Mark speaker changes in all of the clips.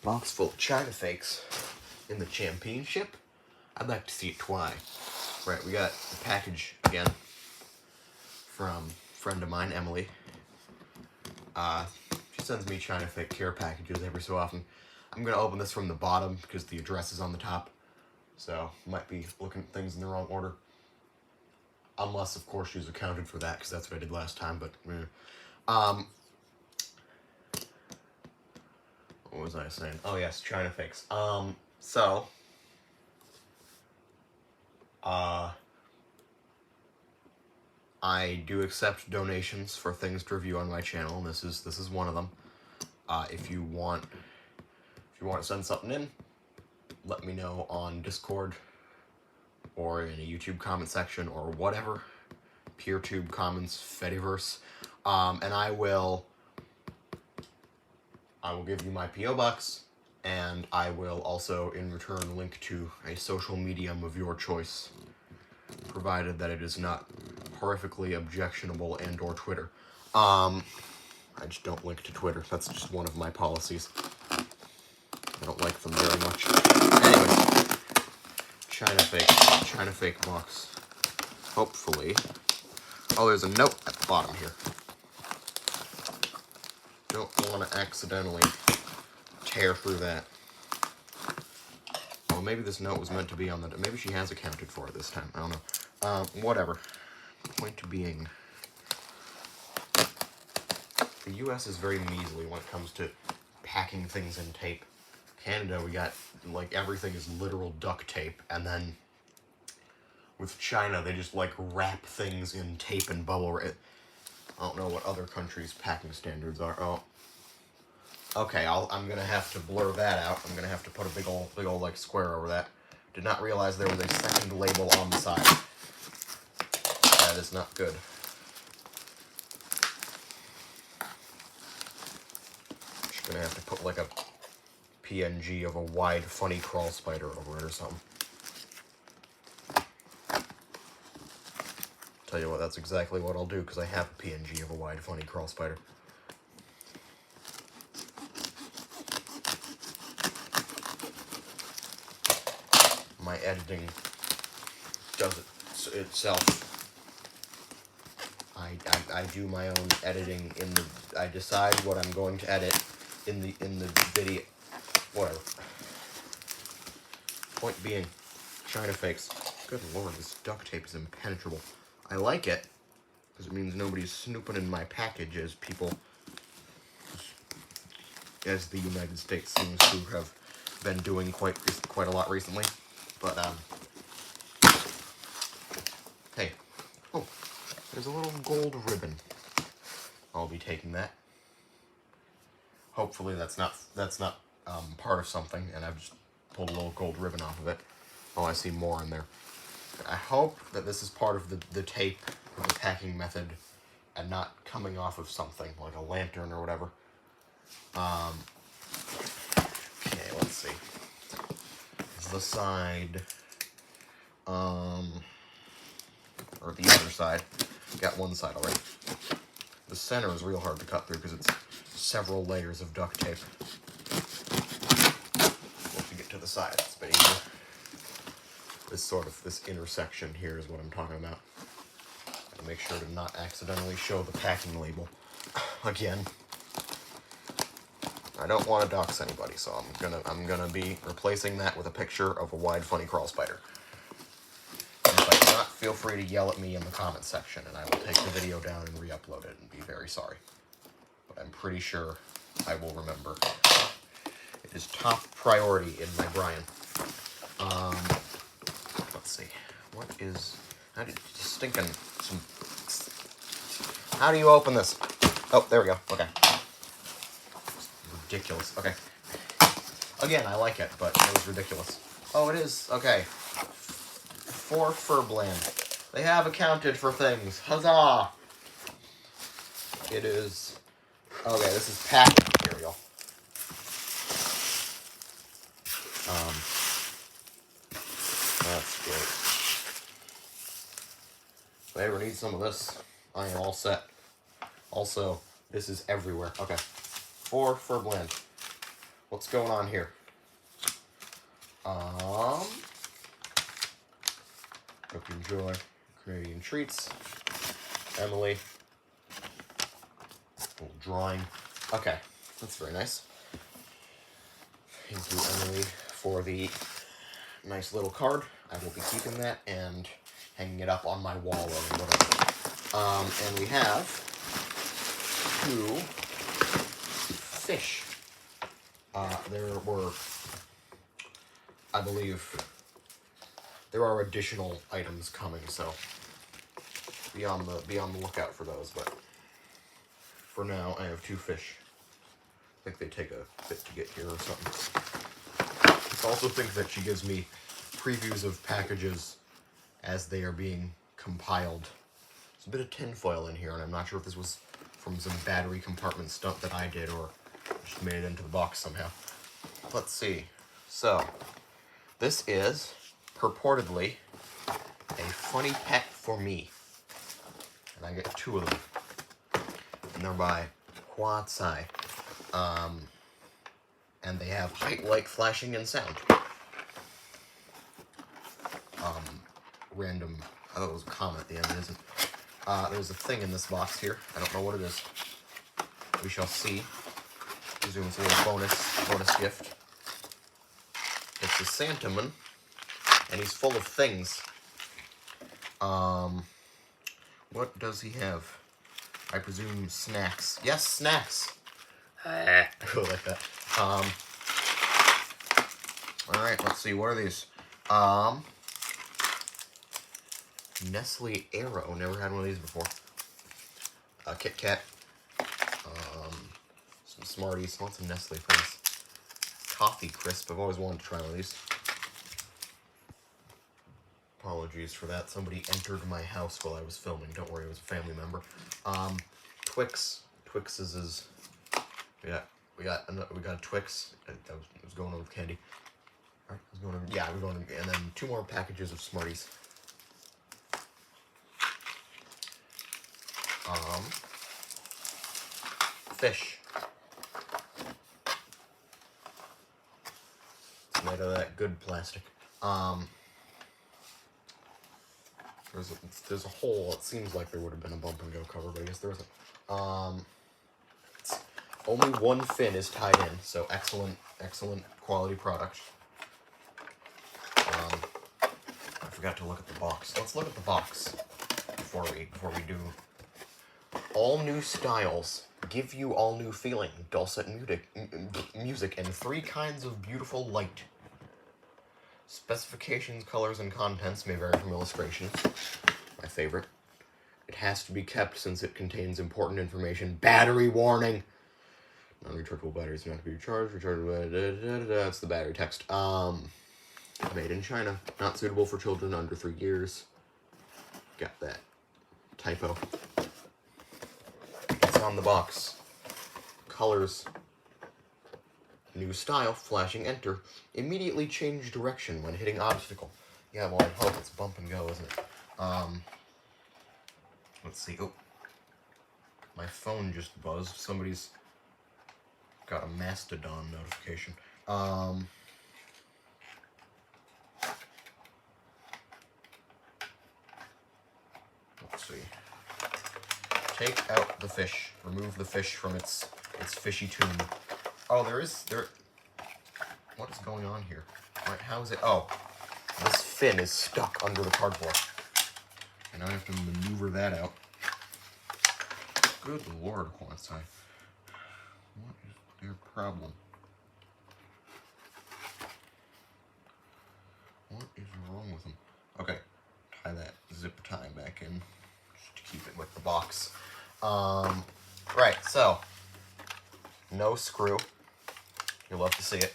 Speaker 1: Box full of China fakes in the championship. I'd like to see it twice. Right, we got the package again from a friend of mine, Emily. She sends me China fake care packages every so often. I'm gonna open this from the bottom because the address is on the top. So, might be looking at things in the wrong order. Unless, of course, she's accounted for that, because that's what I did last time, but... what was I saying? Oh, yes, China fakes. I do accept donations for things to review on my channel, and this is one of them. If you want to send something in, let me know on Discord or in a YouTube comment section or whatever. PeerTube comments, Fediverse. And I will give you my P.O. Box, and I will also, in return, link to a social medium of your choice, provided that it is not horrifically objectionable and or Twitter. I just don't link to Twitter. That's just one of my policies. I don't like them very much. Anyway, China fake box. Hopefully. Oh, there's a note at the bottom here. Don't want to accidentally tear through that. Oh, maybe this note was meant to be on the... Maybe she has accounted for it this time. I don't know. Whatever. Point being, the U.S. is very measly when it comes to packing things in tape. Canada, we got, like, everything is literal duct tape, and then with China, they just, like, wrap things in tape and bubble wrap. I don't know what other countries' packing standards are. Oh. Okay, I'm gonna have to blur that out. I'm gonna have to put a big old, like, square over that. Did not realize there was a second label on the side. That is not good. Just gonna have to put, like, a PNG of a wide, funny crawl spider over it or something. Tell you what, that's exactly what I'll do, because I have a PNG of a wide, funny crawl spider. My editing does it itself. I do my own editing in the... I decide what I'm going to edit in the video. Whatever. Point being, China fakes. Good lord, this duct tape is impenetrable. I like it, because it means nobody's snooping in my package, as the United States seems to have been doing quite a lot recently. But, hey. Oh, there's a little gold ribbon. I'll be taking that. Hopefully that's not part of something, and I've just pulled a little gold ribbon off of it. Oh, I see more in there. I hope that this is part of the tape, or the packing method, and not coming off of something, like a lantern or whatever. Okay, let's see. The side, or the other side. Got one side already. The center is real hard to cut through because it's several layers of duct tape. Once you get to the side, it's a bit easier. This intersection here is what I'm talking about. Gotta make sure to not accidentally show the packing label again. I don't want to dox anybody, so I'm gonna be replacing that with a picture of a wide, funny crawl spider. And if I do not, feel free to yell at me in the comment section, and I will take the video down and re-upload it and be very sorry. But I'm pretty sure I will remember. It is top priority in my Brian. Let's see. What is... How do you open this? Oh, there we go. Okay. Ridiculous. Okay. Again, I like it, but it was ridiculous. Oh, it is. Okay. For Furbland. They have accounted for things. Huzzah! It is... Okay, this is packing material. That's great. If I ever need some of this, I am all set. Also, this is everywhere. Okay. For Furbland. what's going on here? Hope you enjoy Canadian treats. Emily. A little drawing. Okay, that's very nice. Thank you, Emily, for the nice little card. I will be keeping that and hanging it up on my wall or whatever. And we have 2 fish. There were, I believe, there are additional items coming, so be on the lookout for those. But for now, I have 2 fish. I think they take a bit to get here or something. I also think that she gives me previews of packages as they are being compiled. There's a bit of tinfoil in here, and I'm not sure if this was from some battery compartment stuff that I did or just made it into the box somehow. Let's see. So, this is purportedly a funny pet for me. And I get 2 of them. And they're by Huatsai. And they have height, light, flashing, and sound. Random, I thought it was a comment at the end, it isn't. There's a thing in this box here. I don't know what it is. We shall see. I presume it's a little bonus gift. It's a Santaman, and he's full of things. What does he have? I presume snacks. Yes, snacks! I go like that. Alright, let's see, what are these? Nestle Aero, never had one of these before. Kit Kat. Some Smarties, lots of Nestle things. Coffee Crisp, I've always wanted to try one of these. Apologies for that, somebody entered my house while I was filming, don't worry, it was a family member. Twix. Twix is we got a Twix. It was going on with candy. All right, we're going on, and then 2 more packages of Smarties. Fish. It's made of that good plastic. There's a hole. It seems like there would have been a bump and go cover, but I guess there isn't. Only 1 fin is tied in, so excellent quality product. I forgot to look at the box. Let's look at the box before we do. All new styles give you all new feeling. Dulcet music and 3 kinds of beautiful light. Specifications, colors, and contents may vary from illustrations. My favorite. It has to be kept since it contains important information. Battery warning. Non-rechargeable batteries do not have to be recharged. Rechargeable. That's the battery text. Made in China. Not suitable for children under 3 years. Got that typo. It's on the box. Colors. New style. Flashing enter. Immediately change direction when hitting obstacle. Yeah, well, I hope it's bump and go, isn't it? Let's see. Oh, my phone just buzzed. Somebody's got a Mastodon notification. Let's see. Take out the fish. Remove the fish from its fishy tomb. Oh, what is going on here? Right, how is it? Oh, this fin is stuck under the cardboard. And I have to maneuver that out. Good Lord, Huatsai. What is their problem? What is wrong with them? Okay, tie that zip tie back in just to keep it with the box. Right, so no screw. You'll love to see it.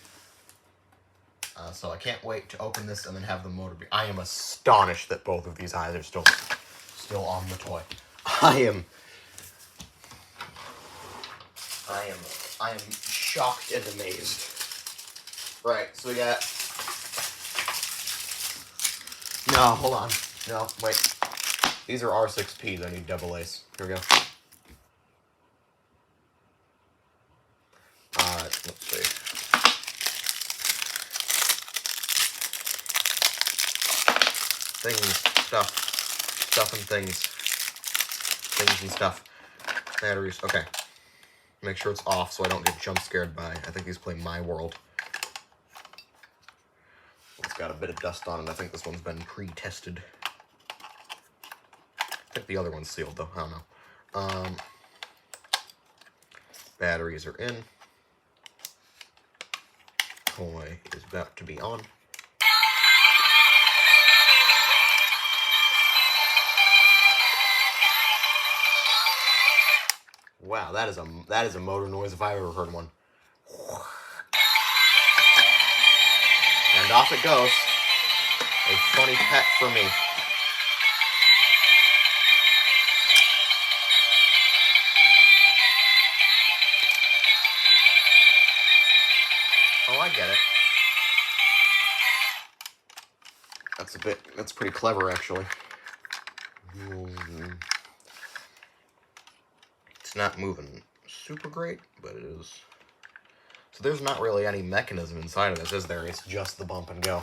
Speaker 1: So I can't wait to open this and then have the motor be. I am astonished that both of these eyes are still on the toy. I am shocked and amazed. Right, so we got. No, hold on. No, wait. These are R6Ps. I need double A's. Here we go. Let's see. stuff and things and stuff. Batteries, okay. Make sure it's off so I don't get jump scared by, I think these play My World. It's got a bit of dust on it. I think this one's been pre-tested. I think the other one's sealed though, I don't know. Batteries are in. Toy is about to be on. Wow, that is a motor noise if I've ever heard one. And off it goes. A funny pet for me. Oh, I get it. That's pretty clever, actually. It's not moving super great, but it is. So there's not really any mechanism inside of this, is there? It's just the bump and go.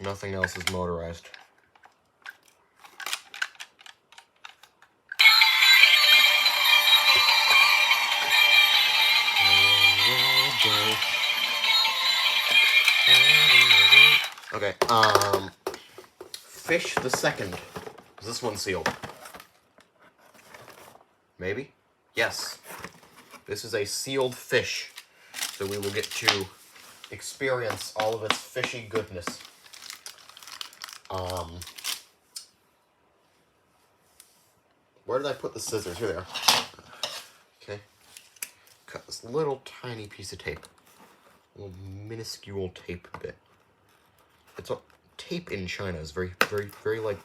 Speaker 1: Nothing else is motorized. Okay, Fish the Second. Is this one sealed? Maybe? Yes. This is a sealed fish, so we will get to experience all of its fishy goodness. Where did I put the scissors? Here they are. Okay. Cut this little tiny piece of tape. A little minuscule tape bit. It's a tape in China is very like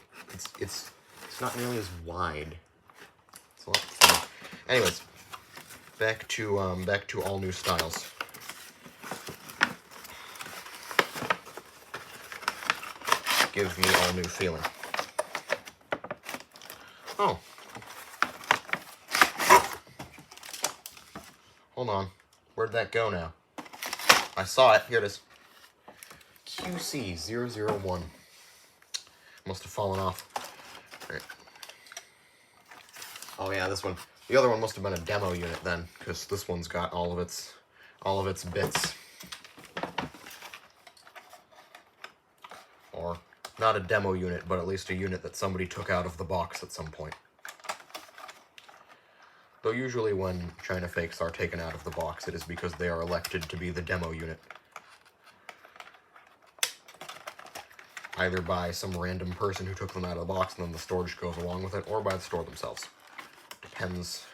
Speaker 1: it's not nearly as wide. It's a lot thinner. Anyways, back to all new styles. Give me all new feeling. Oh. Hold on. Where'd that go now? I saw it. Here it is. QC001. Must have fallen off. All right. Oh yeah, this one. The other one must have been a demo unit then, because this one's got all of its bits. Or not a demo unit, but at least a unit that somebody took out of the box at some point. Though usually when China fakes are taken out of the box, it is because they are elected to be the demo unit. Either by some random person who took them out of the box and then the storage goes along with it, or by the store themselves. Depends.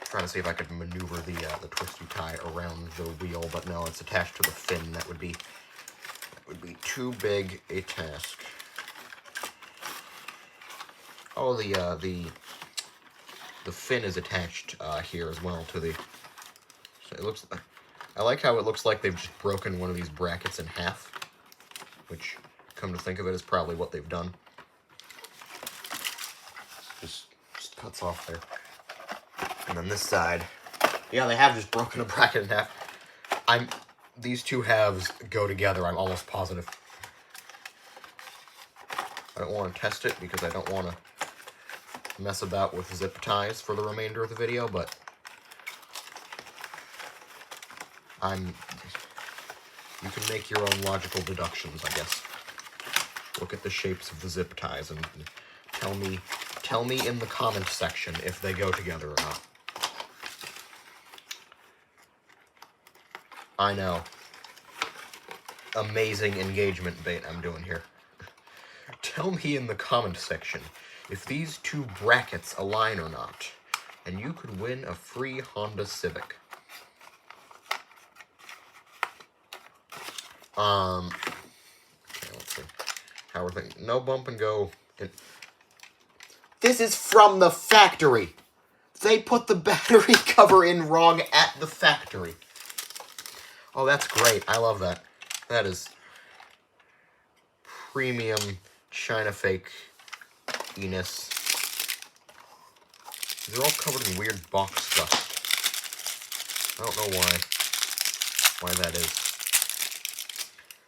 Speaker 1: Trying to see if I could maneuver the twisty tie around the wheel, but no, it's attached to the fin. That would be too big a task. Oh, the fin is attached here as well to the. So it looks. I like how it looks like they've just broken one of these brackets in half, which, come to think of it, is probably what they've done. Just cuts off there. And then this side, yeah, they have just broken a bracket in half. These two halves go together, I'm almost positive. I don't want to test it because I don't want to mess about with zip ties for the remainder of the video, but you can make your own logical deductions, I guess. Look at the shapes of the zip ties and tell me in the comment section if they go together or not. I know. Amazing engagement bait I'm doing here. Tell me in the comment section if these two brackets align or not, and you could win a free Honda Civic. Okay, let's see. How we're thinking. No bump and go. This is from the factory. They put the battery cover in wrong at the factory. Oh, that's great. I love that. That is premium China fake-iness. They're all covered in weird box dust. I don't know why that is.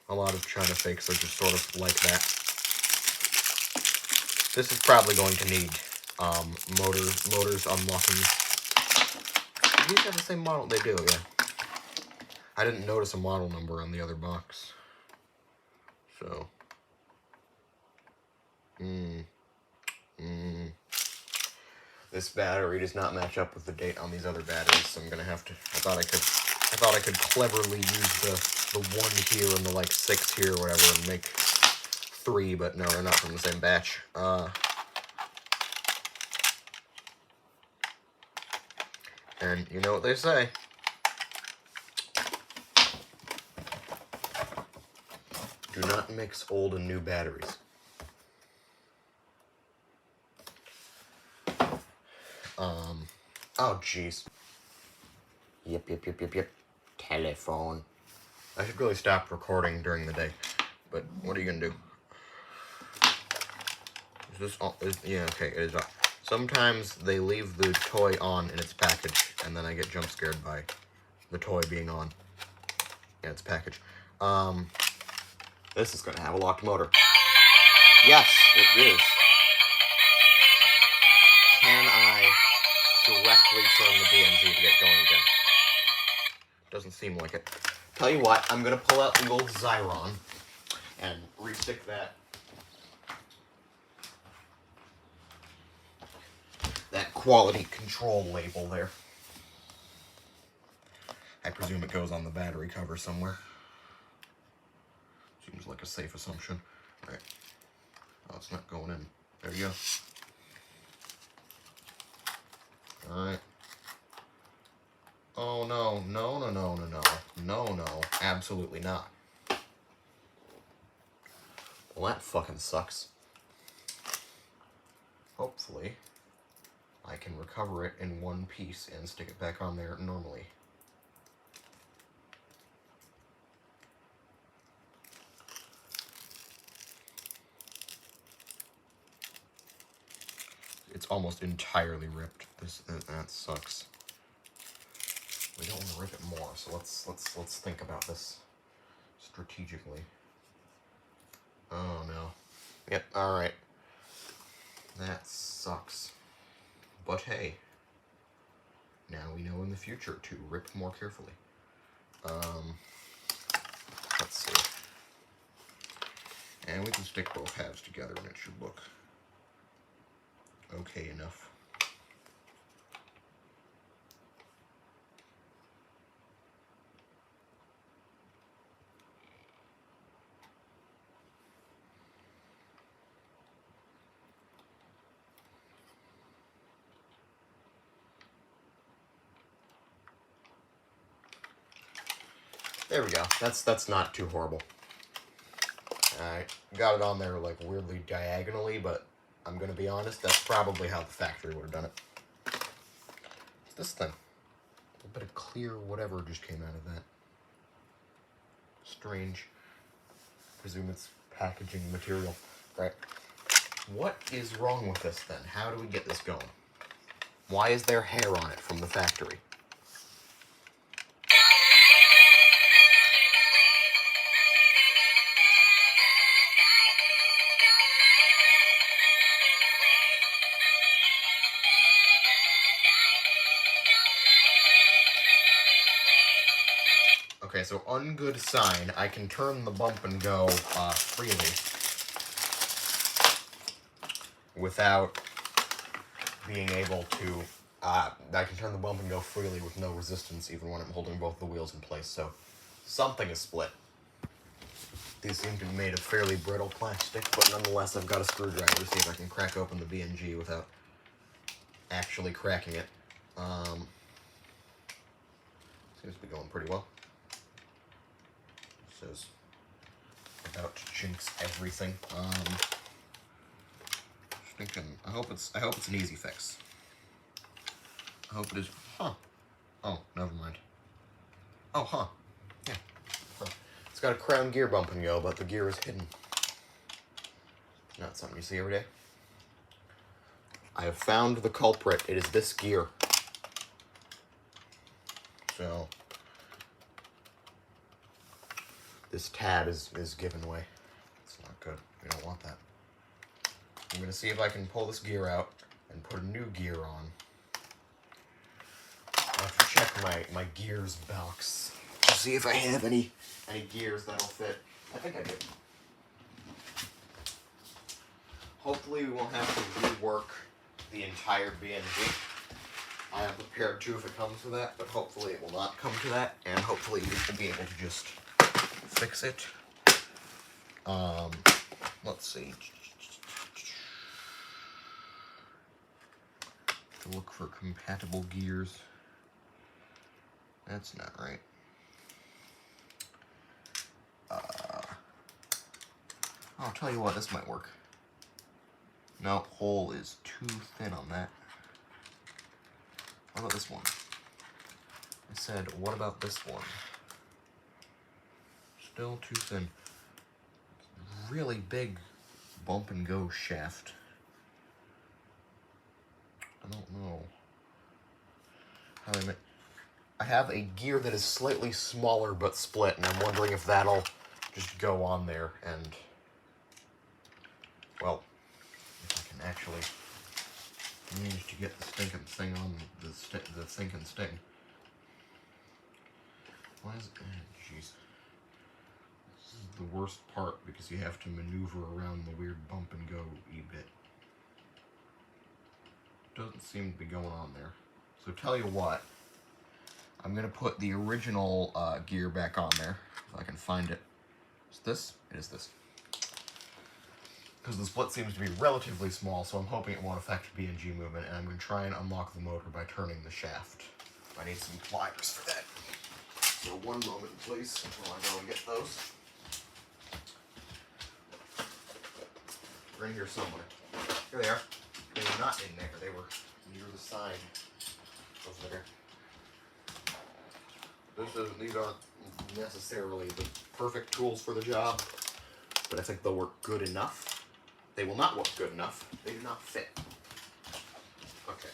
Speaker 1: A lot of China fakes are just sort of like that. This is probably going to need motors unlocking. Do these have the same model? They do, yeah. I didn't notice a model number on the other box. So. This battery does not match up with the date on these other batteries, so I'm gonna have to. I thought I could cleverly use the 1 here and the like 6 here or whatever and make 3, but no, they're not from the same batch. And you know what they say. Do not mix old and new batteries. Oh, jeez. Yep. Telephone. I should really stop recording during the day, but what are you gonna do? Is this all? Yeah, okay, it is off. Sometimes they leave the toy on in its package, and then I get jump scared by the toy being on in its package. This is gonna have a locked motor. Yes, it is. Can I directly turn the BNG to get going again? Doesn't seem like it. Tell you what, I'm gonna pull out the old Xyron and restick that quality control label there. I presume it goes on the battery cover somewhere. Seems like a safe assumption. Right. Oh, it's not going in. There you go. Alright. Oh, no. No. Absolutely not. Well, that fucking sucks. Hopefully, I can recover it in one piece and stick it back on there normally. It's almost entirely ripped. That sucks. We don't want to rip it more, so let's think about this strategically. Oh no. Yep. All right. That sucks. But hey, now we know in the future to rip more carefully. Let's see. And we can stick both halves together, and it should look okay enough. There we go. That's not too horrible. I got it on there like weirdly diagonally, but I'm gonna be honest, that's probably how the factory would have done it. What's this thing? A little bit of clear whatever just came out of that. Strange. Presume it's packaging material. Right. What is wrong with this then? How do we get this going? Why is there hair on it from the factory? Okay, so ungood sign. I can turn the bump and go freely without being able to. I can turn the bump and go freely with no resistance, even when I'm holding both the wheels in place. So something is split. These seem to be made of fairly brittle plastic, but nonetheless, I've got a screwdriver to see if I can crack open the BNG without actually cracking it. Seems to be going pretty well. Says about to jinx everything. Just thinking. I hope it's an easy fix. I hope it is. Huh. Oh, never mind. Oh, huh. Yeah. Huh. It's got a crown gear bump and go, but the gear is hidden. Not something you see every day. I have found the culprit. It is this gear. So this tab is giving way. It's not good. We don't want that. I'm going to see if I can pull this gear out and put a new gear on. I have to check my gears box to see if I have any gears that'll fit. I think I do. Hopefully we won't have to rework the entire BNG. I am prepared to if it comes to that, but hopefully it will not come to that, and hopefully we will be able to just fix it. Let's see. To look for compatible gears. That's not right. I'll tell you what, this might work. No, hole is too thin on that. What about this one? I said, what about this one? Still too thin. Really big bump and go shaft. I don't know how I make. I have a gear that is slightly smaller but split, and I'm wondering if that'll just go on there and, well, if I can actually manage to get the stinking thing on the stinking sting. Why is it? Jeez. This is the worst part because you have to maneuver around the weird bump and go bit. Doesn't seem to be going on there. So tell you what, I'm gonna put the original gear back on there if I can find it. Is this? It is this. Because the split seems to be relatively small, so I'm hoping it won't affect BNG movement, and I'm going to try and unlock the motor by turning the shaft. I need some pliers for that. So one moment, please, while I go and get those. They're in here somewhere. Here they are. They were not in there. They were near the side of there. These aren't necessarily the perfect tools for the job, but I think they'll work good enough. They will not work good enough. They do not fit. Okay.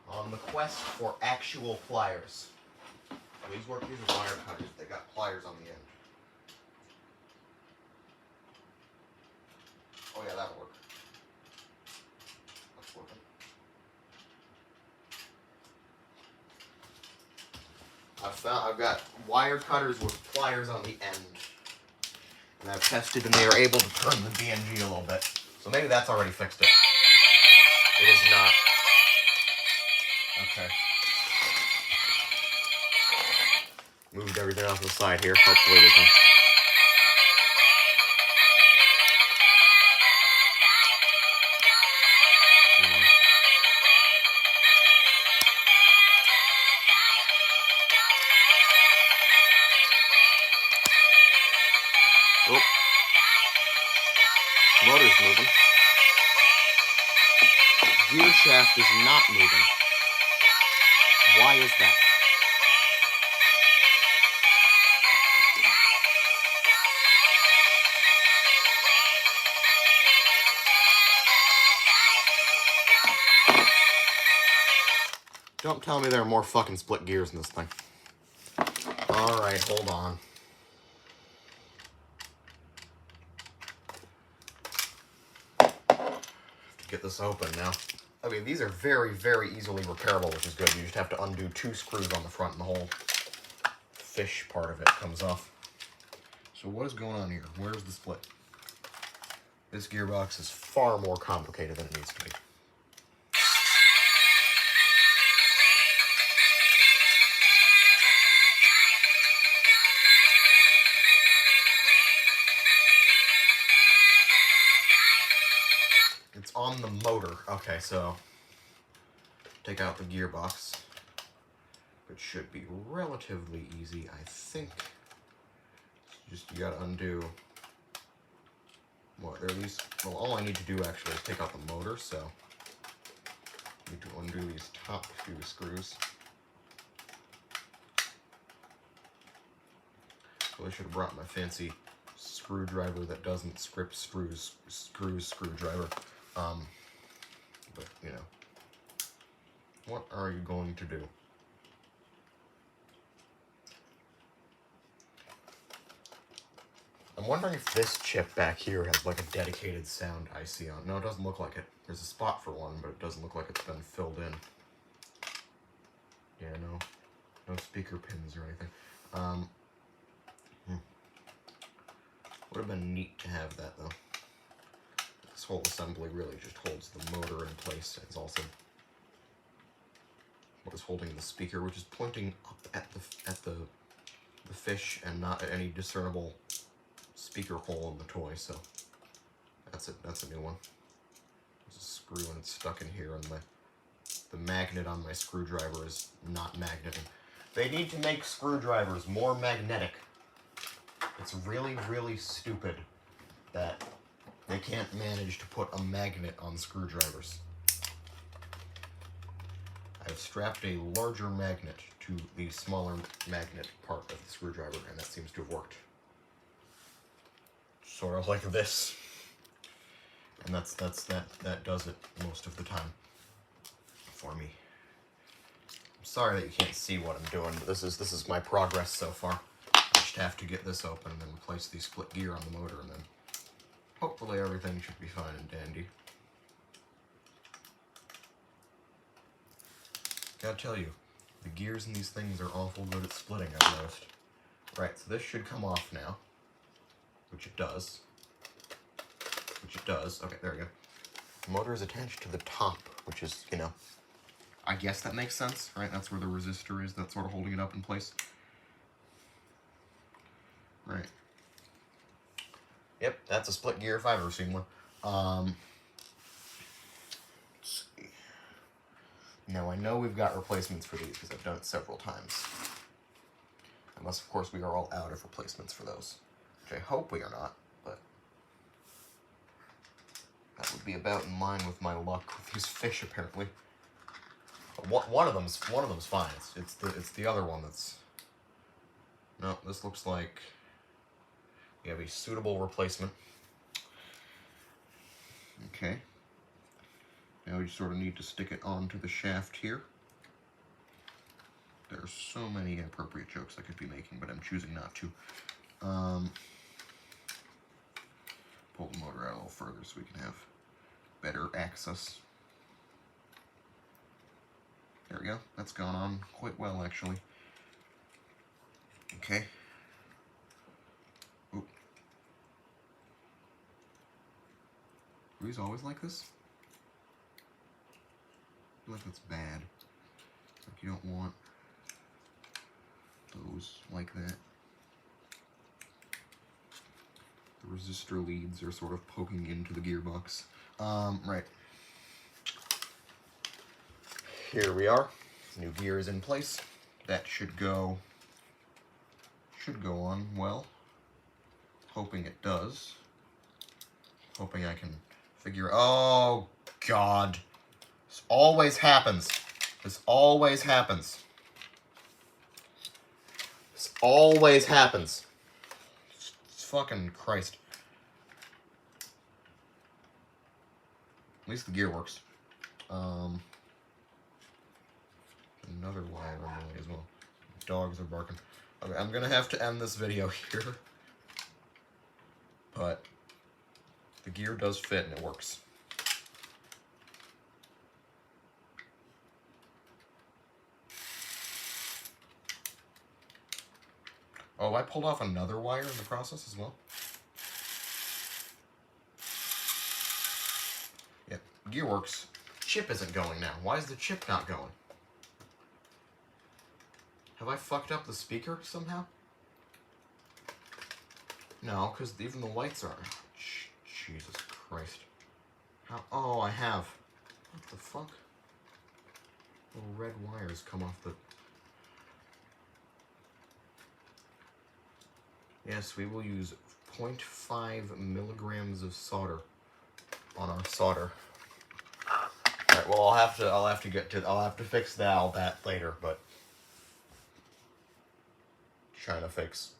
Speaker 1: On the quest for actual pliers. These work. These are wire cutters. They got pliers on the end. Oh yeah, that'll work. That's working. I've got wire cutters with pliers on the end. And I've tested and they are able to turn the BNG a little bit. So maybe that's already fixed it. It is not. Okay. Moved everything off the side here. Hopefully we can. Oh. Motor's moving. Gear shaft is not moving. Why is that? Don't tell me there are more fucking split gears in this thing. Alright, hold on. Get this open now. I mean, these are very, very easily repairable, which is good. You just have to undo 2 screws on the front and the whole fish part of it comes off. So what is going on here? Where's the split? This gearbox is far more complicated than it needs to be. It's on the motor. Okay, so take out the gearbox, which should be relatively easy, I think. Just you gotta undo. What? There are these. Well, all I need to do actually is take out the motor. So I need to undo these top 2 screws. So I should have brought my fancy screwdriver that doesn't script screwdriver. But, you know, what are you going to do? I'm wondering if this chip back here has like a dedicated sound IC on. No, it doesn't look like it. There's a spot for one, but it doesn't look like it's been filled in. Yeah, no speaker pins or anything. Would have been neat to have that though. This whole assembly really just holds the motor in place. It's also what is holding the speaker, which is pointing up at the fish and not at any discernible speaker hole in the toy. So that's a new one. There's a screw and it's stuck in here, and the magnet on my screwdriver is not magneting. They need to make screwdrivers more magnetic. It's really, really stupid that they can't manage to put a magnet on screwdrivers. I've strapped a larger magnet to the smaller magnet part of the screwdriver, and that seems to have worked. Sort of like this. And that does it most of the time for me. I'm sorry that you can't see what I'm doing, but this is my progress so far. I just have to get this open and then replace the split gear on the motor, and then hopefully everything should be fine and dandy. Gotta tell you, the gears in these things are awful good at splitting, I've noticed. Right, so this should come off now, which it does. Okay, there we go. The motor is attached to the top, which is, you know, I guess that makes sense, right? That's where the resistor is, that's sort of holding it up in place. Right. Yep, that's a split gear if I've ever seen one. Let's see. Now I know we've got replacements for these because I've done it several times. Unless, of course, we are all out of replacements for those. Which I hope we are not, but that would be about in line with my luck with these fish, apparently. But one of them's fine. It's the other one that's. No, this looks like we have a suitable replacement. Okay. Now we just sort of need to stick it onto the shaft here. There are so many appropriate jokes I could be making, but I'm choosing not to. Pull the motor out a little further so we can have better access. There we go. That's gone on quite well, actually. Okay. Oop. Are these always like this? I feel like that's bad. Like you don't want those like that. The resistor leads are sort of poking into the gearbox. Right. Here we are. New gear is in place. That should go on well. Hoping it does. Hoping I can figure. Oh God! This always happens. This always happens. This always happens. It's fucking Christ. At least the gear works. Another wire on the way as well. Dogs are barking. Okay, I'm gonna have to end this video here. But the gear does fit and it works. Oh, I pulled off another wire in the process as well. Yep, gear works. Chip isn't going now. Why is the chip not going? Have I fucked up the speaker somehow? No, because even the lights are... Jesus Christ. How? Oh, I have. What the fuck? Little red wires come off the... Yes, we will use 0.5 milligrams of solder on our solder. Alright, well I'll have to fix all that later, but trying to fix